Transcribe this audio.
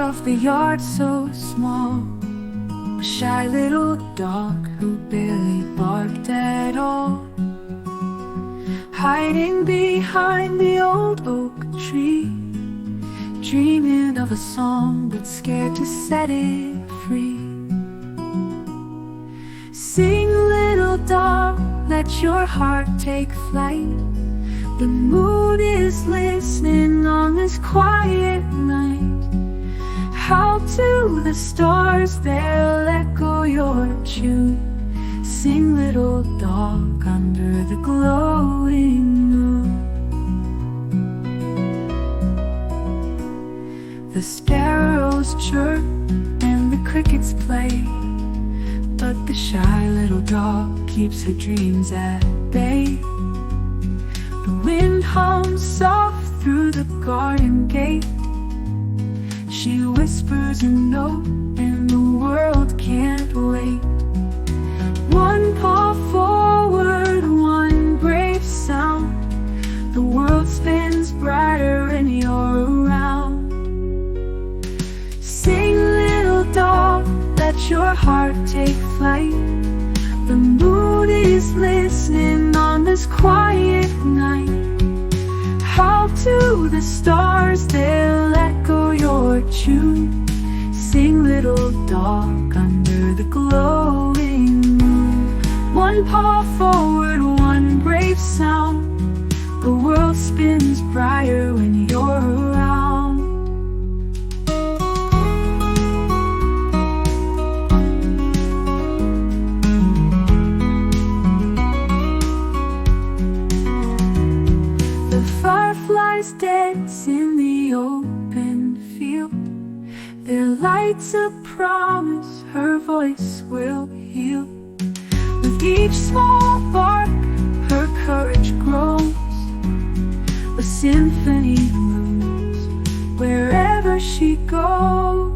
of the yard so small, a shy little dog who barely barked at all, hiding behind the old oak tree, dreaming of a song but scared to set it free. Sing, little dog, let your heart take flight. The moon is listening on this quiet night. Howl to the stars, they'll echo your tune. Sing, little dog, under the glowing moon. The sparrows chirp and the crickets play, but the shy little dog keeps her dreams at bay. The wind hums soft through the garden gate. She whispers a note and the world can't wait. One paw forward, one brave sound. The world spins brighter when you're around. Sing, little dog, let your heart take flight. The moon is listening on this quiet night. Howl to the stars, they'll echo your tune. Sing, little dog, under the glowing moon. One paw forward, one brave sound. The world spins brighter when you're around. Fireflies dance in the open field. Their light's a promise her voice will heal. With each small bark, her courage grows. A symphony moves wherever she goes.